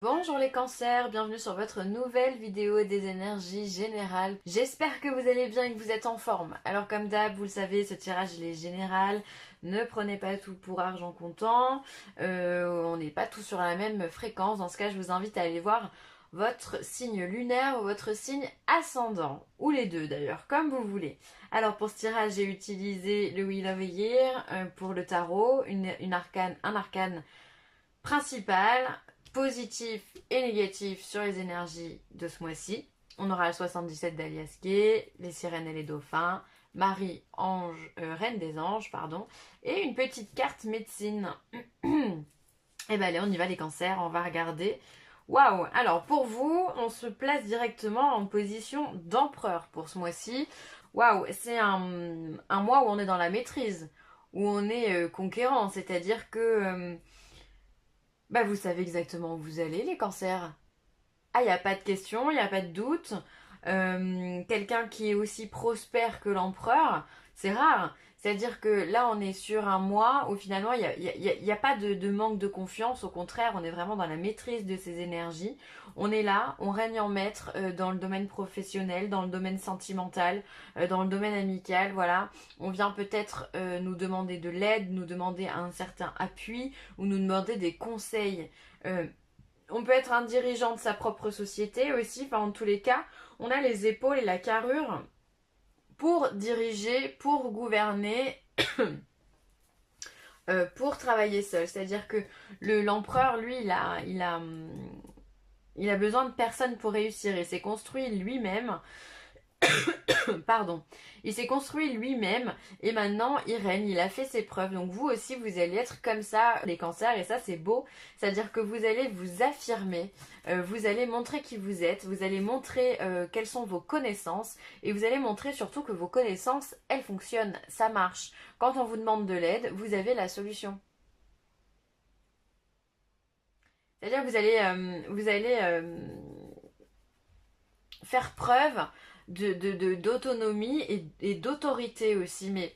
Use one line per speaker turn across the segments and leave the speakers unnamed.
Bonjour les cancers, bienvenue sur votre nouvelle vidéo des énergies générales. J'espère que vous allez bien et que vous êtes en forme. Alors comme d'hab, vous le savez, ce tirage il est général. Ne prenez pas tout pour argent comptant. On n'est pas tous sur la même fréquence. Dans ce cas, je vous invite à aller voir votre signe lunaire ou votre signe ascendant. Ou les deux d'ailleurs, comme vous voulez. Alors pour ce tirage, j'ai utilisé le Wheel of the Year pour le tarot, un arcane principal, positif et négatif sur les énergies de ce mois-ci. On aura le 77 d'Alias Gay, les sirènes et les dauphins, Marie, reine des anges, pardon, et une petite carte médecine. Et ben allez, on y va les cancers, on va regarder. Waouh! Alors pour vous, on se place directement en position d'empereur pour ce mois-ci. Waouh, c'est un mois où on est dans la maîtrise, où on est conquérant, c'est-à-dire que vous savez exactement où vous allez, les cancers. Ah, il n'y a pas de question, il n'y a pas de doute. Quelqu'un qui est aussi prospère que l'empereur, c'est rare. C'est-à-dire que là, on est sur un mois où finalement, il y a pas de manque de confiance. Au contraire, on est vraiment dans la maîtrise de ses énergies. On est là, on règne en maître dans le domaine professionnel, dans le domaine sentimental, dans le domaine amical. Voilà. On vient peut-être nous demander de l'aide, nous demander un certain appui ou nous demander des conseils. On peut être un dirigeant de sa propre société aussi, enfin en tous les cas, on a les épaules et la carrure pour diriger, pour gouverner, pour travailler seul. C'est-à-dire que l'empereur, lui, il a besoin de personne pour réussir. Il s'est construit lui-même. Pardon. Il s'est construit lui-même et maintenant il règne, il a fait ses preuves. Donc vous aussi vous allez être comme ça les cancers et ça c'est beau. C'est-à-dire que vous allez vous affirmer, vous allez montrer qui vous êtes, vous allez montrer quelles sont vos connaissances et vous allez montrer surtout que vos connaissances elles fonctionnent, ça marche. Quand on vous demande de l'aide, vous avez la solution. C'est-à-dire que vous allez faire preuve d'autonomie et d'autorité aussi, mais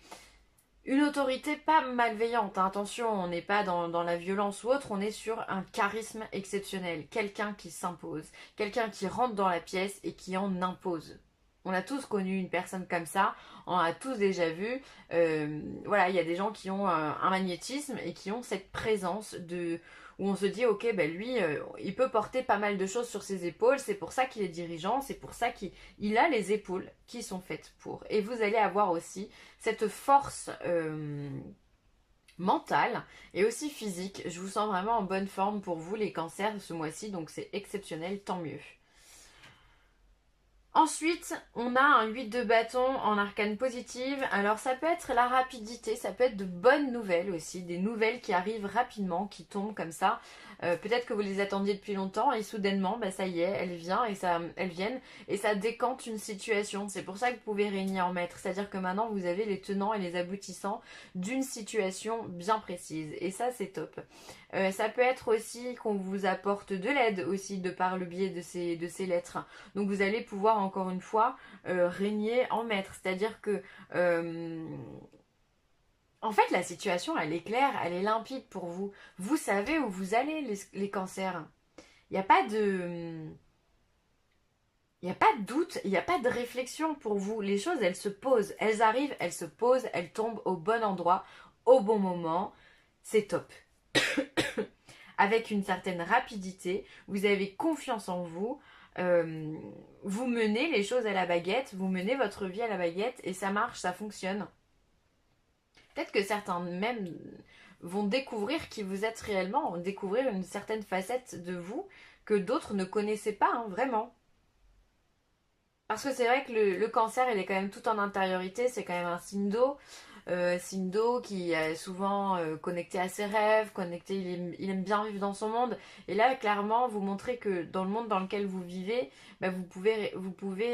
une autorité pas malveillante, hein. Attention, on n'est pas dans la violence ou autre, on est sur un charisme exceptionnel, quelqu'un qui s'impose, quelqu'un qui rentre dans la pièce et qui en impose. On a tous connu une personne comme ça, on a tous déjà vu. Voilà, il y a des gens qui ont un magnétisme et qui ont cette présence de où on se dit ok lui il peut porter pas mal de choses sur ses épaules, c'est pour ça qu'il est dirigeant, c'est pour ça qu'il a les épaules qui sont faites pour. Et vous allez avoir aussi cette force mentale et aussi physique. Je vous sens vraiment en bonne forme pour vous les cancers ce mois-ci, donc c'est exceptionnel, tant mieux. Ensuite, on a un 8 de bâton en arcane positive. Alors ça peut être la rapidité, ça peut être de bonnes nouvelles aussi, des nouvelles qui arrivent rapidement, qui tombent comme ça. Peut-être que vous les attendiez depuis longtemps et soudainement, ça y est, elles viennent et ça décante une situation. C'est pour ça que vous pouvez régner en maître. C'est-à-dire que maintenant vous avez les tenants et les aboutissants d'une situation bien précise. Et ça c'est top. Ça peut être aussi qu'on vous apporte de l'aide aussi de par le biais de ces lettres. Donc vous allez pouvoir encore une fois régner en maître. C'est-à-dire que en fait la situation elle est claire, elle est limpide pour vous. Vous savez où vous allez les cancers. Il n'y a pas de... Il n'y a pas de doute, il n'y a pas de réflexion pour vous. Les choses, elles se posent. Elles arrivent, elles se posent, elles tombent au bon endroit, au bon moment. C'est top. Avec une certaine rapidité, vous avez confiance en vous, vous menez les choses à la baguette, vous menez votre vie à la baguette et ça marche, ça fonctionne. Peut-être que certains même vont découvrir qui vous êtes réellement, vont découvrir une certaine facette de vous que d'autres ne connaissaient pas, hein, vraiment. Parce que c'est vrai que le cancer, il est quand même tout en intériorité, c'est quand même un signe d'eau qui est souvent connecté à ses rêves, connecté, il aime bien vivre dans son monde. Et là, clairement, vous montrez que dans le monde dans lequel vous vivez, vous pouvez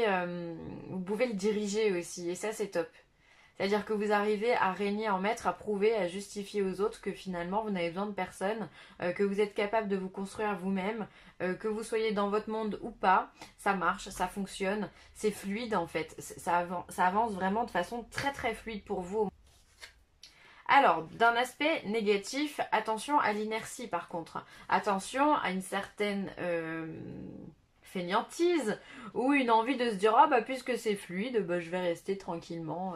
le diriger aussi. Et ça, c'est top. C'est-à-dire que vous arrivez à régner en maître, à prouver, à justifier aux autres que finalement vous n'avez besoin de personne, que vous êtes capable de vous construire vous-même, que vous soyez dans votre monde ou pas, ça marche, ça fonctionne, c'est fluide en fait, ça avance vraiment de façon très très fluide pour vous. Alors, d'un aspect négatif, attention à l'inertie par contre. Attention à une certaine fainéantise ou une envie de se dire ah bah puisque c'est fluide, bah, je vais rester tranquillement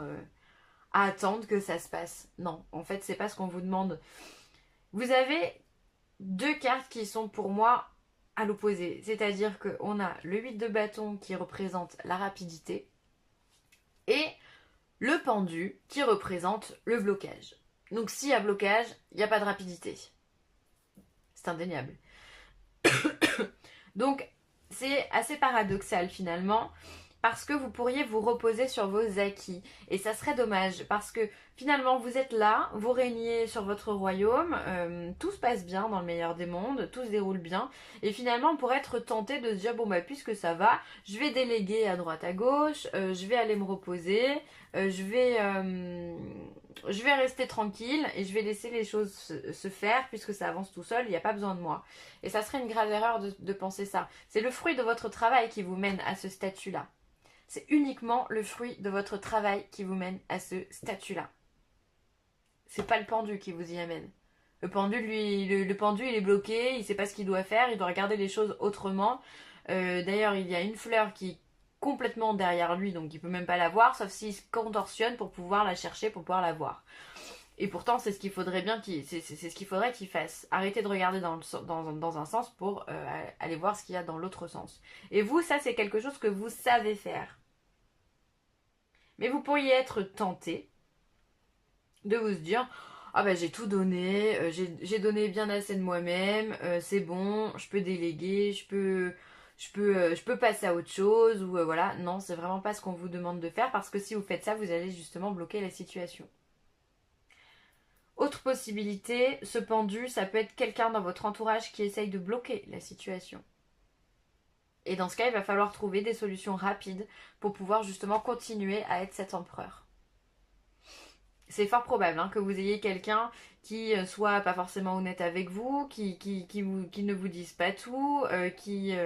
à attendre que ça se passe. Non, en fait, c'est pas ce qu'on vous demande. Vous avez deux cartes qui sont pour moi à l'opposé. C'est-à-dire qu'on a le 8 de bâton qui représente la rapidité et le pendu qui représente le blocage. Donc s'il y a blocage, il n'y a pas de rapidité. C'est indéniable. Donc c'est assez paradoxal finalement parce que vous pourriez vous reposer sur vos acquis et ça serait dommage parce que finalement vous êtes là, vous régnez sur votre royaume, tout se passe bien dans le meilleur des mondes, tout se déroule bien et finalement on pourrait être tenté de se dire bon bah puisque ça va, je vais déléguer à droite à gauche, je vais aller me reposer, je vais rester tranquille et je vais laisser les choses se faire puisque ça avance tout seul, il n'y a pas besoin de moi. Et ça serait une grave erreur de penser ça. C'est le fruit de votre travail qui vous mène à ce statut-là. C'est uniquement le fruit de votre travail qui vous mène à ce statut-là. C'est pas le pendu qui vous y amène. Le pendu, lui, le pendu, il est bloqué, il sait pas ce qu'il doit faire, il doit regarder les choses autrement. D'ailleurs, il y a une fleur qui est complètement derrière lui, donc il peut même pas la voir, sauf s'il se contorsionne pour pouvoir la chercher, pour pouvoir la voir. Et pourtant, c'est ce qu'il faudrait bien c'est ce qu'il faudrait qu'il fasse. Arrêtez de regarder dans un sens pour aller voir ce qu'il y a dans l'autre sens. Et vous, ça, c'est quelque chose que vous savez faire. Mais vous pourriez être tenté de vous dire ah ben j'ai tout donné, j'ai donné bien assez de moi-même, c'est bon, je peux déléguer, je peux passer à autre chose ou voilà. Non, c'est vraiment pas ce qu'on vous demande de faire parce que si vous faites ça, vous allez justement bloquer la situation. Autre possibilité, ce pendu, ça peut être quelqu'un dans votre entourage qui essaye de bloquer la situation. Et dans ce cas, il va falloir trouver des solutions rapides pour pouvoir justement continuer à être cet empereur. C'est fort probable que vous ayez quelqu'un qui soit pas forcément honnête avec vous, qui ne vous dise pas tout, qui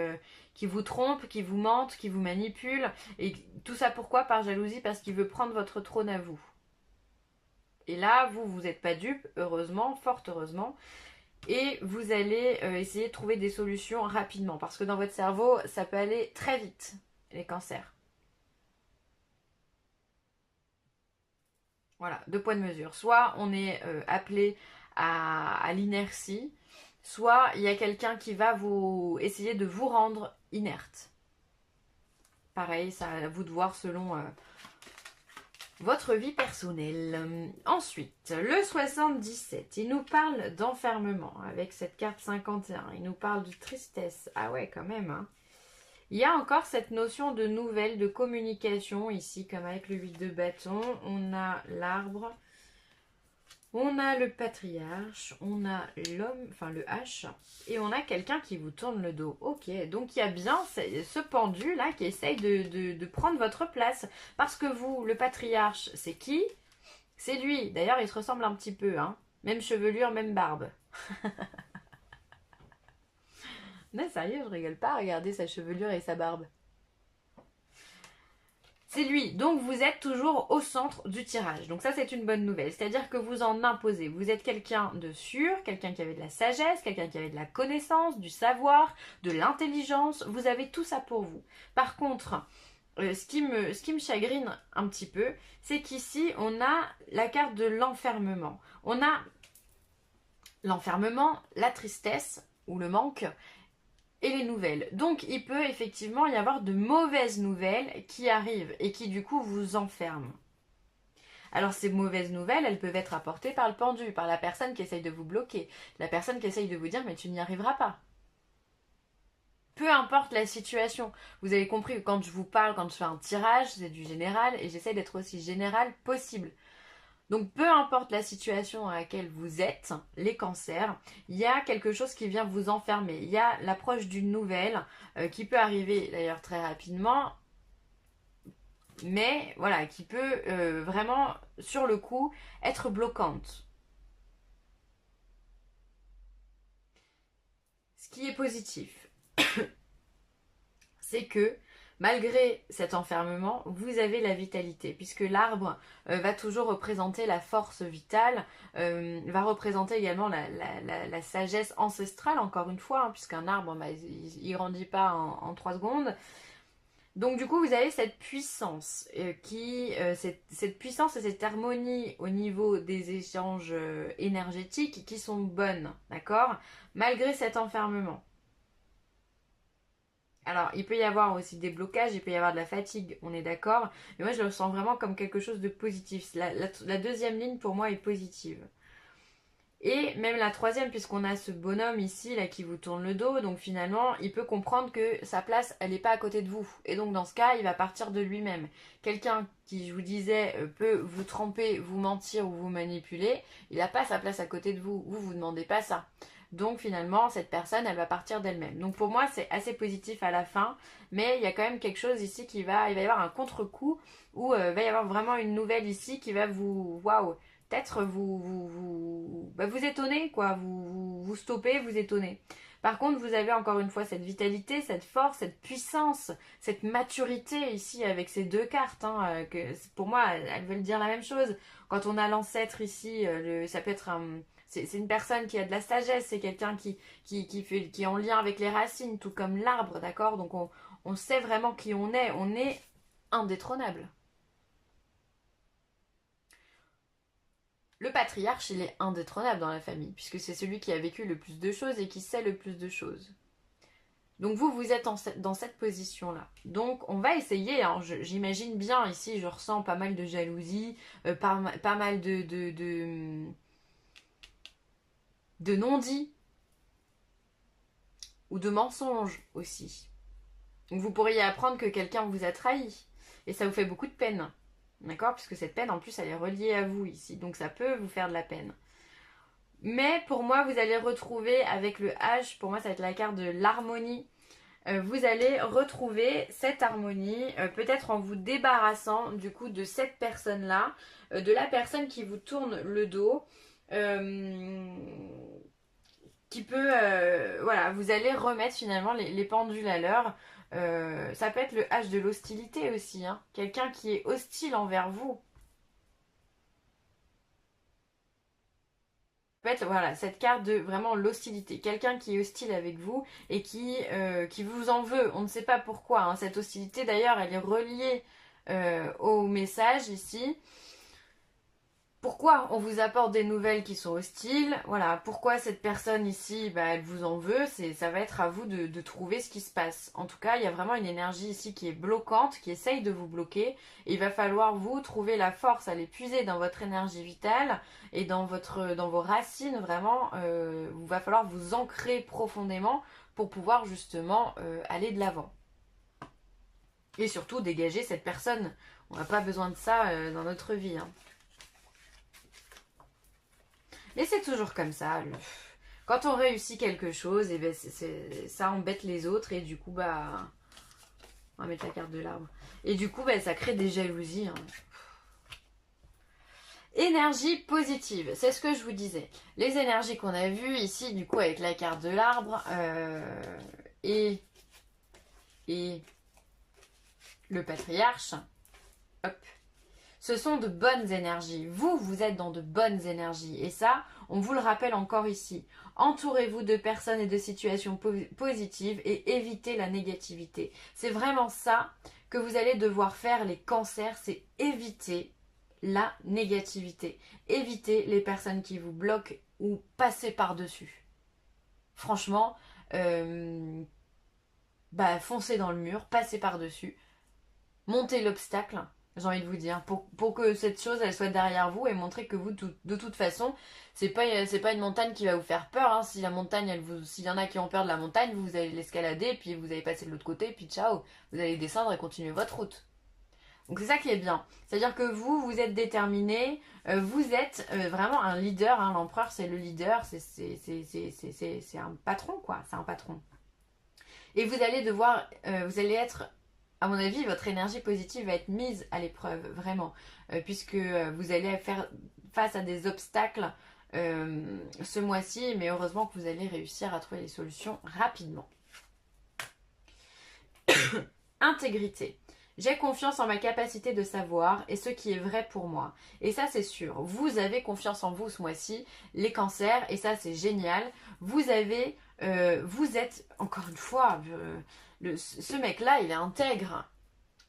vous trompe, qui vous mente, qui vous manipule. Et tout ça pourquoi? Par jalousie, parce qu'il veut prendre votre trône à vous. Et là, vous n'êtes pas dupe, heureusement, fort heureusement. Et vous allez essayer de trouver des solutions rapidement. Parce que dans votre cerveau, ça peut aller très vite, les cancers. Voilà, deux poids de mesure. Soit on est appelé à l'inertie, soit il y a quelqu'un qui va vous essayer de vous rendre inerte. Pareil, ça à vous de voir selon votre vie personnelle. Ensuite, le 77, il nous parle d'enfermement avec cette carte 51. Il nous parle de tristesse. Ah ouais, quand même. Hein. Il y a encore cette notion de nouvelle, de communication ici, comme avec le 8 de bâton. On a l'arbre, on a le patriarche, on a l'homme, enfin le H, et on a quelqu'un qui vous tourne le dos. Ok, donc il y a bien ce pendu là qui essaye de prendre votre place. Parce que vous, le patriarche, c'est qui? C'est lui. D'ailleurs, il se ressemble un petit peu, hein. Même chevelure, même barbe. Non, sérieux, je rigole pas. Regardez sa chevelure et sa barbe. C'est lui. Donc vous êtes toujours au centre du tirage. Donc ça c'est une bonne nouvelle. C'est-à-dire que vous en imposez. Vous êtes quelqu'un de sûr, quelqu'un qui avait de la sagesse, quelqu'un qui avait de la connaissance, du savoir, de l'intelligence. Vous avez tout ça pour vous. Par contre, ce qui me chagrine un petit peu, c'est qu'ici on a la carte de l'enfermement. On a l'enfermement, la tristesse ou le manque et les nouvelles. Donc il peut effectivement y avoir de mauvaises nouvelles qui arrivent et qui du coup vous enferment. Alors ces mauvaises nouvelles, elles peuvent être apportées par le pendu, par la personne qui essaye de vous bloquer, la personne qui essaye de vous dire mais tu n'y arriveras pas. Peu importe la situation. Vous avez compris que quand je vous parle, quand je fais un tirage, c'est du général et j'essaie d'être aussi général possible. Donc peu importe la situation à laquelle vous êtes, les cancers, il y a quelque chose qui vient vous enfermer. Il y a l'approche d'une nouvelle qui peut arriver d'ailleurs très rapidement, mais voilà, qui peut vraiment sur le coup être bloquante. Ce qui est positif, c'est que Malgré cet enfermement, vous avez la vitalité, puisque l'arbre va toujours représenter la force vitale, va représenter également la sagesse ancestrale, encore une fois, hein, puisqu'un arbre, bah, il grandit pas en 3 secondes. Donc du coup, vous avez cette puissance, cette puissance et cette harmonie au niveau des échanges énergétiques qui sont bonnes, d'accord? Malgré cet enfermement. Alors, il peut y avoir aussi des blocages, il peut y avoir de la fatigue, on est d'accord. Mais moi, je le ressens vraiment comme quelque chose de positif. La deuxième ligne, pour moi, est positive. Et même la troisième, puisqu'on a ce bonhomme ici, là, qui vous tourne le dos. Donc, finalement, il peut comprendre que sa place, elle n'est pas à côté de vous. Et donc, dans ce cas, il va partir de lui-même. Quelqu'un qui, je vous disais, peut vous tromper, vous mentir ou vous manipuler, il n'a pas sa place à côté de vous. Vous, vous demandez pas ça. Donc finalement, cette personne, elle va partir d'elle-même. Donc pour moi, c'est assez positif à la fin, mais il y a quand même quelque chose ici il va y avoir un contre-coup où il va y avoir vraiment une nouvelle ici qui va vous, waouh, peut-être vous étonner, quoi, vous stopper, vous étonner. Par contre, vous avez encore une fois cette vitalité, cette force, cette puissance, cette maturité ici avec ces deux cartes. Hein, que pour moi, elles veulent dire la même chose. Quand on a l'ancêtre ici, ça peut être c'est une personne qui a de la sagesse, c'est quelqu'un qui est en lien avec les racines, tout comme l'arbre, d'accord? Donc on sait vraiment qui on est indétrônable. Le patriarche, il est indétrônable dans la famille, puisque c'est celui qui a vécu le plus de choses et qui sait le plus de choses. Donc vous êtes dans cette position-là. Donc on va essayer, hein, j'imagine bien ici, je ressens pas mal de jalousie, pas mal de non-dits ou de mensonges aussi. Donc vous pourriez apprendre que quelqu'un vous a trahi. Et ça vous fait beaucoup de peine. D'accord? Puisque cette peine, en plus, elle est reliée à vous ici. Donc ça peut vous faire de la peine. Mais pour moi, vous allez retrouver avec le H, pour moi, ça va être la carte de l'harmonie. Vous allez retrouver cette harmonie, peut-être en vous débarrassant du coup de cette personne-là, de la personne qui vous tourne le dos. Qui peut, voilà, vous allez remettre finalement les pendules à l'heure. Ça peut être le H de l'hostilité aussi, hein. Quelqu'un qui est hostile envers vous. Peut être, voilà, cette carte de vraiment l'hostilité. Quelqu'un qui est hostile avec vous et qui vous en veut. On ne sait pas pourquoi, hein. Cette hostilité, d'ailleurs, elle est reliée au message ici. Pourquoi on vous apporte des nouvelles qui sont hostiles? Voilà, pourquoi cette personne ici, bah, elle vous en veut? Ça va être à vous de trouver ce qui se passe. En tout cas, il y a vraiment une énergie ici qui est bloquante, qui essaye de vous bloquer. Et il va falloir vous trouver la force à les puiser dans votre énergie vitale et dans vos racines. Vraiment, il va falloir vous ancrer profondément pour pouvoir justement aller de l'avant. Et surtout dégager cette personne. On n'a pas besoin de ça dans notre vie, hein. Mais c'est toujours comme ça. Quand on réussit quelque chose, et ben ça embête les autres et du coup, bah... On va mettre la carte de l'arbre. Et du coup, bah, ça crée des jalousies. Hein. Énergie positive, c'est ce que je vous disais. Les énergies qu'on a vues ici, du coup, avec la carte de l'arbre et le patriarche, hop, ce sont de bonnes énergies. Vous êtes dans de bonnes énergies. Et ça, on vous le rappelle encore ici. Entourez-vous de personnes et de situations positives et évitez la négativité. C'est vraiment ça que vous allez devoir faire, les cancers, c'est éviter la négativité. Évitez les personnes qui vous bloquent ou passez par-dessus. Franchement, foncez dans le mur, passez par-dessus, montez l'obstacle. J'ai envie de vous dire, pour que cette chose elle soit derrière vous et montrer que vous, de toute façon, c'est pas une montagne qui va vous faire peur. Hein. Si la montagne, s'il y en a qui ont peur de la montagne, vous allez l'escalader, puis vous allez passer de l'autre côté, puis ciao, vous allez descendre et continuer votre route. Donc c'est ça qui est bien. C'est-à-dire que vous êtes déterminé, vous êtes vraiment un leader. Hein. L'empereur, c'est le leader, c'est un patron, quoi. C'est un patron. Et vous allez devoir, vous allez être à mon avis, votre énergie positive va être mise à l'épreuve, vraiment, puisque vous allez faire face à des obstacles ce mois-ci, mais heureusement que vous allez réussir à trouver les solutions rapidement. Intégrité. J'ai confiance en ma capacité de savoir et ce qui est vrai pour moi. Et ça, c'est sûr. Vous avez confiance en vous ce mois-ci, les cancers, et ça, c'est génial. Vous êtes, encore une fois, ce mec-là, il est intègre.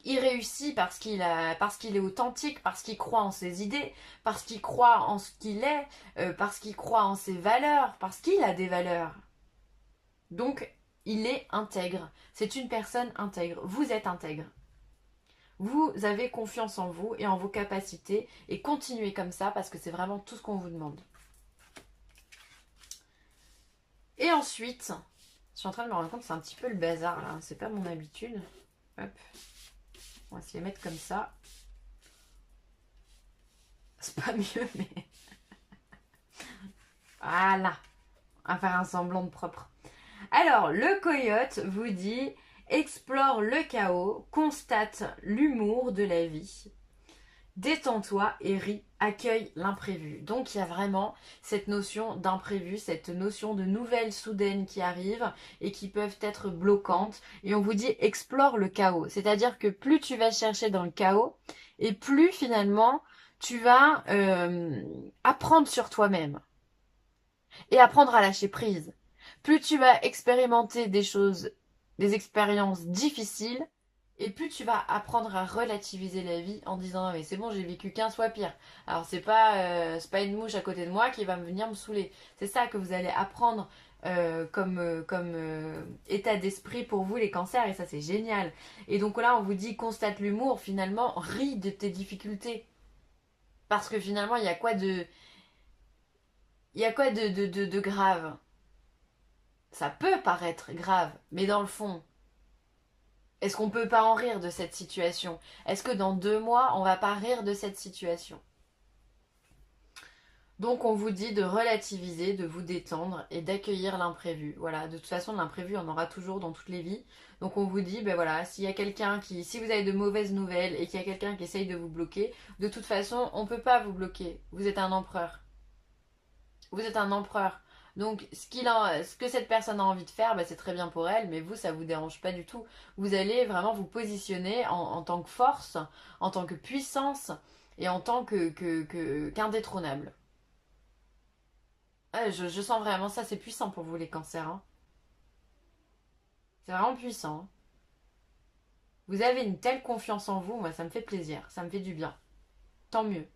Il réussit parce qu'il est authentique, parce qu'il croit en ses idées, parce qu'il croit en ce qu'il est, parce qu'il croit en ses valeurs, parce qu'il a des valeurs. Donc, il est intègre. C'est une personne intègre. Vous êtes intègre. Vous avez confiance en vous et en vos capacités et continuez comme ça parce que c'est vraiment tout ce qu'on vous demande. Et ensuite, je suis en train de me rendre compte que c'est un petit peu le bazar là, c'est pas mon habitude. Hop. On va se les mettre comme ça. C'est pas mieux, mais... Voilà. On va faire un semblant de propre. Alors, le coyote vous dit... Explore le chaos, constate l'humour de la vie. Détends-toi et ris, accueille l'imprévu. Donc il y a vraiment cette notion d'imprévu, cette notion de nouvelles soudaines qui arrivent et qui peuvent être bloquantes. Et on vous dit explore le chaos. C'est-à-dire que plus tu vas chercher dans le chaos et plus finalement tu vas apprendre sur toi-même et apprendre à lâcher prise. Plus tu vas expérimenter des expériences difficiles, et plus tu vas apprendre à relativiser la vie en disant mais c'est bon, j'ai vécu 15 fois pire. Alors c'est pas une mouche à côté de moi qui va venir me saouler. C'est ça que vous allez apprendre comme état d'esprit pour vous les cancers, et ça c'est génial. Et donc là on vous dit constate l'humour, finalement ris de tes difficultés. Parce que finalement il y a quoi de grave? Ça peut paraître grave, mais dans le fond, est-ce qu'on peut pas en rire de cette situation? Est-ce que dans 2 mois, on va pas rire de cette situation? Donc on vous dit de relativiser, de vous détendre et d'accueillir l'imprévu. Voilà, de toute façon l'imprévu on aura toujours dans toutes les vies. Donc on vous dit, ben voilà, s'il y a quelqu'un si vous avez de mauvaises nouvelles et qu'il y a quelqu'un qui essaye de vous bloquer, de toute façon on peut pas vous bloquer. Vous êtes un empereur. Vous êtes un empereur. Donc, ce que cette personne a envie de faire, bah, c'est très bien pour elle, mais vous, ça vous dérange pas du tout. Vous allez vraiment vous positionner en tant que force, en tant que puissance et en tant qu'indétrônable. Ouais, je sens vraiment ça, c'est puissant pour vous les cancers, hein. C'est vraiment puissant, hein. Vous avez une telle confiance en vous, moi ça me fait plaisir, ça me fait du bien. Tant mieux.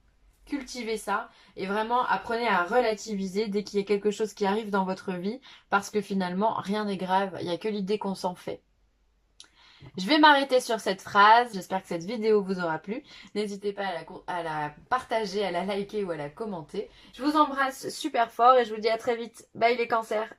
Cultivez ça et vraiment apprenez à relativiser dès qu'il y a quelque chose qui arrive dans votre vie parce que finalement rien n'est grave, il n'y a que l'idée qu'on s'en fait. Je vais m'arrêter sur cette phrase, j'espère que cette vidéo vous aura plu. N'hésitez pas à la partager, à la liker ou à la commenter. Je vous embrasse super fort et je vous dis à très vite. Bye les cancers!